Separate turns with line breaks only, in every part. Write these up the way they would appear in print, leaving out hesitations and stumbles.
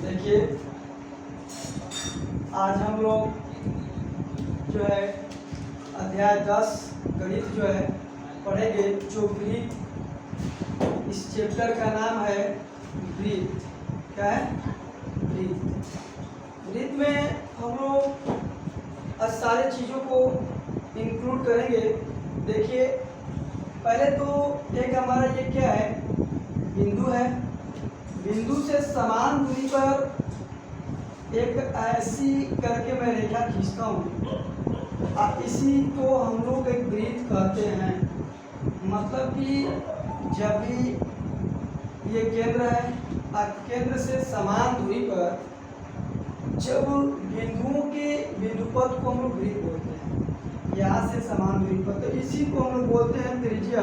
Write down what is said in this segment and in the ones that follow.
देखिए आज हम लोग जो है अध्याय 10 गणित जो है पढ़ेंगे। जो वृत्त, इस चैप्टर का नाम है वृत्त। क्या है? वृत्त। वृत्त में हम लोग आज सारे चीज़ों को इंक्लूड करेंगे। देखिए पहले तो एक हमारा ये क्या है, बिंदु है। बिंदु से समान दूरी पर एक ऐसी करके मैं रेखा खींचता हूँ, इसी को हम लोग एक वृत्त कहते हैं। मतलब कि जब भी ये केंद्र है, केंद्र से समान दूरी पर जब बिंदुओं के बिंदुपथ को हम लोग वृत्त बोलते हैं। यहाँ से समान दूरी पर, तो इसी को हम लोग बोलते हैं त्रिज्या।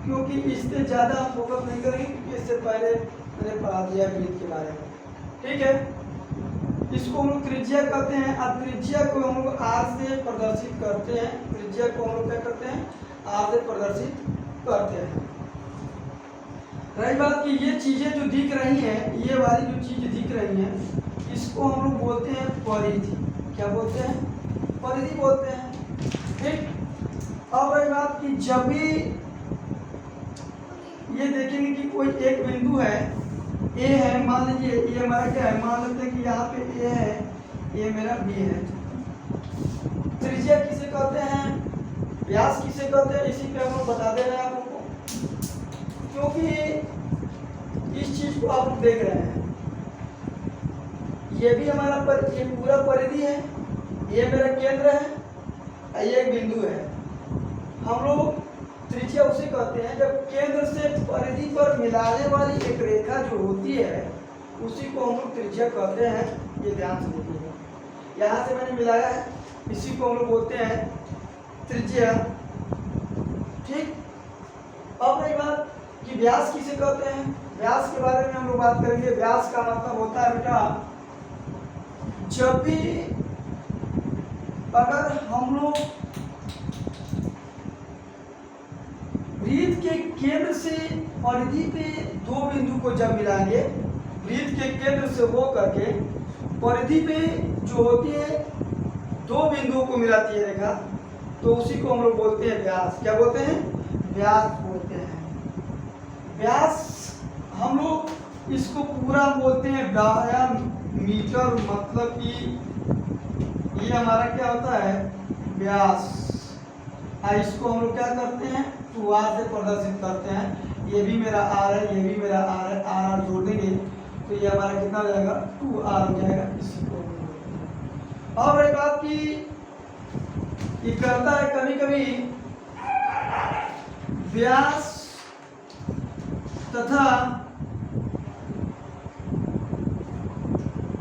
क्योंकि इससे ज़्यादा हम फोकस नहीं करेंगे, क्योंकि इससे पहले मैंने पढ़ा दिया वृत्त के बारे में। ठीक है, इसको हम लोग त्रिज्या कहते हैं। अब त्रिज्या को हम लोग आर से प्रदर्शित करते हैं। त्रिज्या को हम लोग क्या करते हैं? आर से प्रदर्शित करते हैं। रही बात कि ये चीज़ें जो दिख रही हैं, ये वाली जो चीज़ दिख रही हैं, इसको हम लोग बोलते हैं परिधि। क्या बोलते हैं? परिधि बोलते हैं। ठीक। अब रही बात कि जब भी ये देखेंगे कि कोई एक बिंदु है, ए है, मान लीजिए ये हमारा क्या है, मान लेते हैं कि यहाँ पे ए है, ये मेरा बी है। त्रिज्या किसे कहते हैं, व्यास किसे कहते हैं, इसी पे हम लोग बता दे रहे हैं आप लोगों को, क्योंकि इस चीज को आप लोग देख रहे हैं। ये भी हमारा ये पूरा परिधि है, ये मेरा केंद्र है, ये एक बिंदु है। हम लोग त्रिज्या उसे कहते हैं जब केंद्र से परिधि पर मिलाने वाली एक रेखा जो होती है, उसी को हम लोग त्रिज्या कहते हैं। ये ध्यान से देखिएगा, यहाँ से मैंने मिलाया है, इसी को हम लोग बोलते हैं त्रिज्या। ठीक। अब रही बात कि व्यास किसे कहते हैं। व्यास के बारे में हम लोग बात करेंगे। व्यास का मतलब होता है बेटा, जब भी अगर हम लोग वृत्त के केंद्र से परिधि पे दो बिंदु को जब मिलाएंगे, वृत्त के केंद्र से वो करके परिधि पे जो होती है दो बिंदुओं को मिलाती है रेखा, तो उसी को हम लोग बोलते हैं व्यास। क्या बोलते हैं? व्यास बोलते हैं। व्यास हम लोग इसको पूरा बोलते हैं डायामीटर। मतलब कि ये हमारा क्या होता है, व्यास। इसको हम लोग क्या करते हैं, 2r से प्रदर्शित करते हैं। ये भी मेरा r है, ये भी मेरा r है, r जोड़ देंगे तो ये हमारा कितना हो जाएगा, 2r हो जाएगा। इसी को अब रही बात की ये करता है कभी कभी व्यास तथा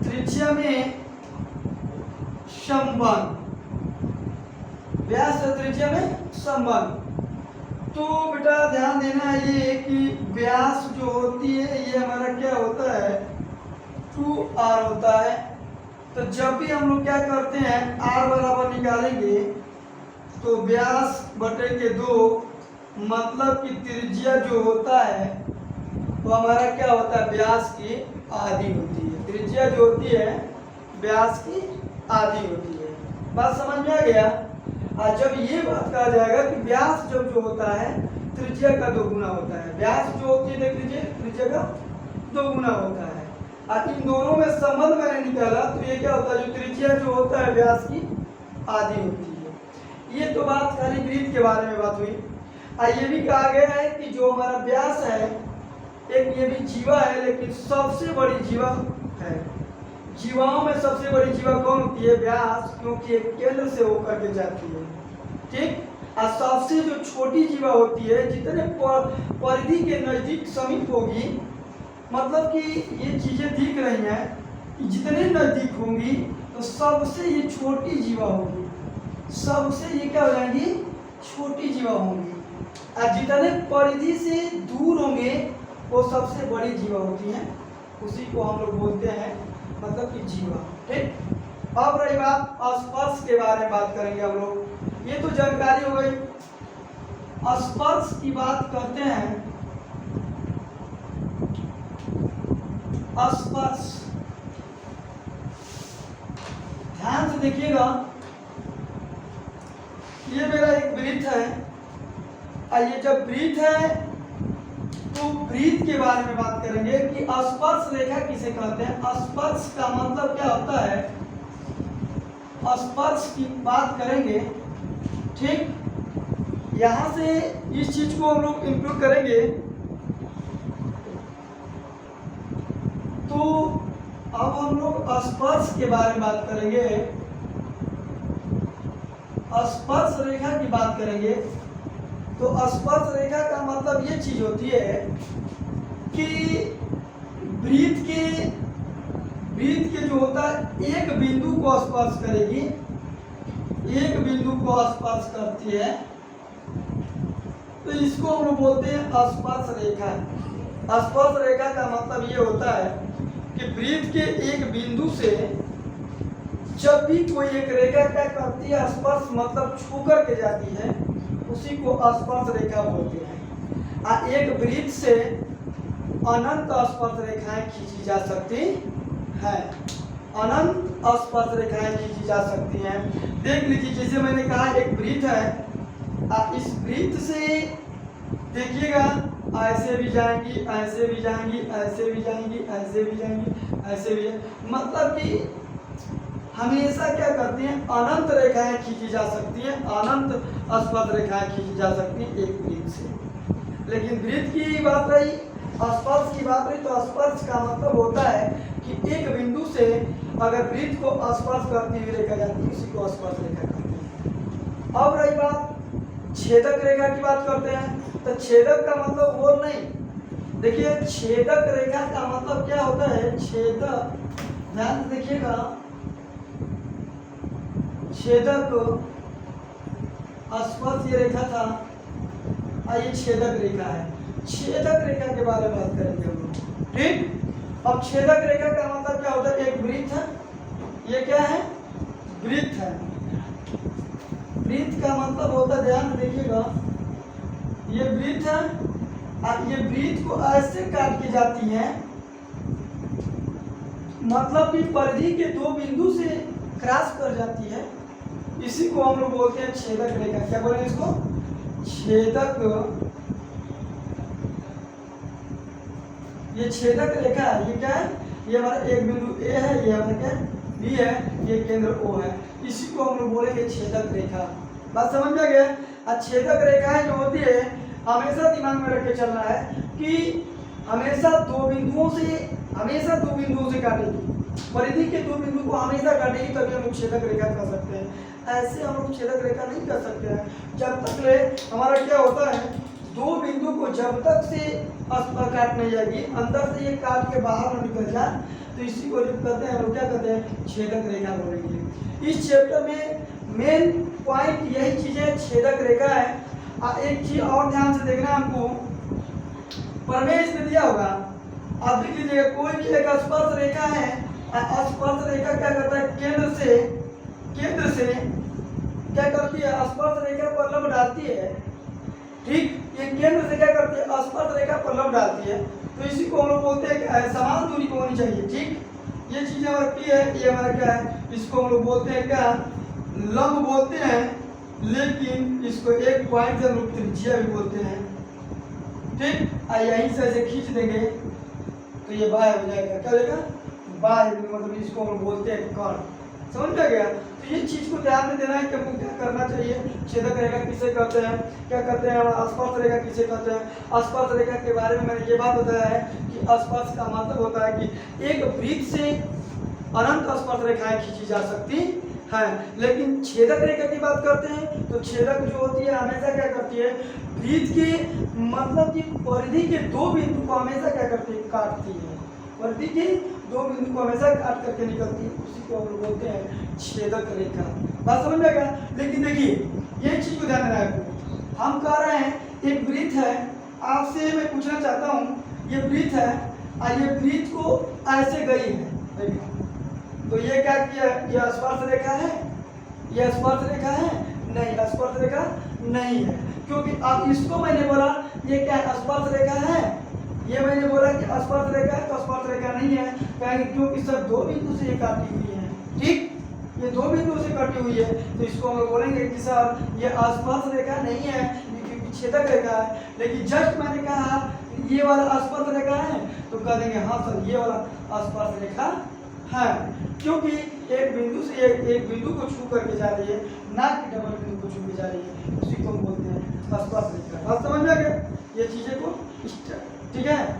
त्रिज्या में संबंध, व्यास और त्रिज्या में संबंध। तो बेटा ध्यान देना है ये कि व्यास जो होती है ये हमारा क्या होता है, 2r होता है। तो जब भी हम लोग क्या करते हैं, r बराबर निकालेंगे तो व्यास बटे के 2, मतलब कि त्रिज्या जो होता है वो हमारा क्या होता है, व्यास की आधी होती है। त्रिज्या जो होती है व्यास की आधी होती है। बात समझ में आ गया। और जब ये बात कहा जाएगा कि व्यास जब जो होता है त्रिज्या का 2 गुना होता है, व्यास जो होती है देख लीजिए त्रिज्या का 2 गुना होता है। और इन दोनों में संबंध मैंने निकाला तो ये क्या होता है, जो त्रिज्या जो होता है व्यास की आधी होती है। ये तो बात खाली वृत्त के बारे में बात हुई। और ये भी कहा गया है कि जो हमारा व्यास है, एक ये भी जीवा है, लेकिन सबसे बड़ी जीवा है। जीवाओं में सबसे बड़ी जीवा कौन होती है, व्यास, क्योंकि एक केंद्र से होकर के जाती है। ठीक। और सबसे जो छोटी जीवा होती है, जितने परिधि के नजदीक समीप होगी, मतलब कि ये चीजें दिख रही हैं, जितने नजदीक होंगी तो सबसे ये छोटी जीवा होगी, सबसे ये क्या हो जाएंगी, छोटी जीवा होंगी। और जितने परिधि से दूर होंगे वो सबसे बड़ी जीवा होती हैं, उसी को हम लोग बोलते हैं मतलब कि जीवा। ठीक। अब रही बात स्पर्श के बारे में बात करेंगे हम लोग। ये तो जानकारी हो गई। स्पर्श की बात करते हैं। स्पर्श ध्यान से देखिएगा, ये मेरा एक वृत्त है। आइए, जब वृत्त है तो वृत्त के बारे में बात करेंगे कि स्पर्श रेखा किसे कहते हैं। स्पर्श का मतलब क्या होता है, स्पर्श की बात करेंगे। ठीक, यहां से इस चीज को हम लोग इंप्रूव करेंगे। तो अब हम लोग स्पर्श के बारे में बात करेंगे, स्पर्श रेखा की बात करेंगे। तो स्पर्श रेखा का मतलब ये चीज होती है कि वृत्त के जो होता है एक बिंदु को स्पर्श करेगी, एक बिंदु को स्पर्श करती है, तो इसको हम लोग बोलते हैं स्पर्श रेखा। स्पर्श रेखा का मतलब ये होता है कि वृत्त के एक बिंदु से जब भी कोई एक रेखा क्या करती है, स्पर्श मतलब छू करके जाती है, उसी को स्पर्श रेखा बोलते हैं। एक वृत्त से अनंत स्पर्श रेखाएं खींची जा सकती है, अनंत स्पर्श रेखाएं खींची जा सकती हैं। देख लीजिए, जैसे मैंने कहा एक वृत्त है, इस वृत्त से देखिएगा ऐसे भी जाएंगी, ऐसे भी जाएंगी, ऐसे भी जाएंगी, ऐसे भी जाएंगी, ऐसे भी जाएंगी, मतलब कि हमेशा क्या करती हैं, अनंत रेखाएं खींची जा सकती हैं, अनंत स्पर्श रेखाएं खींची जा सकती हैं एक वृत्त से। लेकिन वृत्त की बात रही, स्पर्श की बात रही, तो स्पर्श का मतलब होता है कि एक बिंदु से अगर वृत्त को स्पर्श करती हुई रेखा जाती है, उसी को स्पर्श रेखा कहते हैं। अब रही बात छेदक रेखा की, बात करते हैं। तो छेदक का मतलब वो नहीं, देखिए छेदक रेखा का मतलब क्या होता है, छेदक, ध्यान से देखिएगा, छेदक स्पर्श ये रेखा था, ये छेदक रेखा है। छेदक रेखा के बारे में बात करेंगे हम लोग। ठीक, अब छेदक रेखा का मतलब क्या होता है, एक वृत्त है, ये क्या है, वृत्त है। वृत्त का मतलब होता है, ध्यान देखिएगा, ये वृत्त है, ये वृत्त को ऐसे काट के जाती है, मतलब कि परिधि के दो बिंदु से क्रॉस कर जाती है, इसी को हम लोग बोलते हैं छेदक रेखा। क्या बोले इसको, छेदक, ये छेदक रेखा है। ये क्या है, ये हमारा एक बिंदु ए है, ये हमारा क्या बी है, ये केंद्र ओ है, इसी को हम लोग बोलेंगे छेदक रेखा। बात समझ में आ गया। छेदक रेखाएं जो होती है, हमेशा दिमाग में रख के चलना है कि हमेशा दो बिंदुओं से काटेगी, परिधि के दो बिंदु को हमेशा काटेगी, तभी हम लोग छेदक रेखा कर सकते हैं। ऐसे हम लोग छेदक रेखा नहीं कर सकते हैं जब तक ले हमारा क्या होता है, दो बिंदु को जब तक से काट नहीं जाएगी, अंदर से ये काट के बाहर न निकल जाए, तो इसी को जब कहते हैं हम लोग क्या कहते हैं, छेदक रेखा बोलेंगे। इस चैप्टर में मेन पॉइंट यही चीज है, छेदक रेखा है। एक चीज और ध्यान से देखना, हमको प्रमेय इसमें दिया होगा, आप देख लीजिएगा, कोई भी एक स्पर्श रेखा है, स्पर्श रेखा क्या करता है, केंद्र से क्या करती है, स्पर्श रेखा पर लंब डालती है। ठीक, ये केंद्र से क्या करती है, स्पर्श रेखा पर लंब डालती है, तो इसी को हम लोग बोलते हैं समान दूरी को होनी चाहिए। ठीक, ये चीज हमारा पी है, ये हमारा क्या है, इसको हम लोग बोलते हैं क्या, लंब बोलते हैं, लेकिन इसको एक पॉइंट से हम लोग त्रिज्या भी बोलते हैं। ठीक, यहीं से ऐसे खींच देंगे तो ये बाह्य हो जाएगा, क्या हो जाएगा, बाह्य, मतलब इसको हम बोलते हैं कर्ण। समझ में आ गया। तो ये चीज को ध्यान में देना है कि हमको क्या करना चाहिए। छेदक रेखा किसे कहते हैं, क्या कहते हैं, स्पर्श रेखा किसे कहते हैं। स्पर्श रेखा के बारे में मैंने ये बात बताया है कि स्पर्श का मतलब होता है कि एक वृत्त से अनंत स्पर्श रेखाएं खींची जा सकती है। लेकिन छेदक रेखा की बात करते हैं तो छेदक जो होती है हमेशा क्या करती है, वृत्त के मतलब कि परिधि के दो बिंदु को हमेशा क्या करती है, काटती है। परिधि के दो बिंदु को हमेशा काट करके निकलती है, उसी को हम लोग बोलते हैं छेदक रेखा। बात समझ में आएगा। लेकिन देखिए ये चीज को ध्यान रखना है, हम कह रहे हैं एक वृत्त है, आपसे मैं पूछना चाहता हूँ, ये वृत्त है और ये वृत्त को ऐसे गई है, तो ये क्या किया, ये स्पर्श रेखा है, ये स्पर्श रेखा है नहीं, स्पर्श रेखा नहीं है, क्योंकि अब इसको मैंने बोला ये क्या स्पर्श रेखा है, ये मैंने बोला कि स्पर्श रेखा है तो स्पर्श रेखा नहीं है, क्योंकि सब दो बिंदु से ये काटी हुई है। ठीक, ये दो बिंदु से कटी हुई है, तो इसको हम लोग बोलेंगे कि सर ये आसपास रेखा नहीं है, ये छेदक रेखा है। लेकिन जस्ट मैंने कहा ये वाला आसपास रेखा है, तो कह देंगे हाँ सर ये वाला आसपास रेखा है, क्योंकि एक बिंदु से एक बिंदु को छू करके जा रही है, ना कि डबल बिंदु को छू के जा रही है, उसी को हम बोलते हैं आसपास रेखा। बात समझ में आ गया ये चीजें को, ठीक है।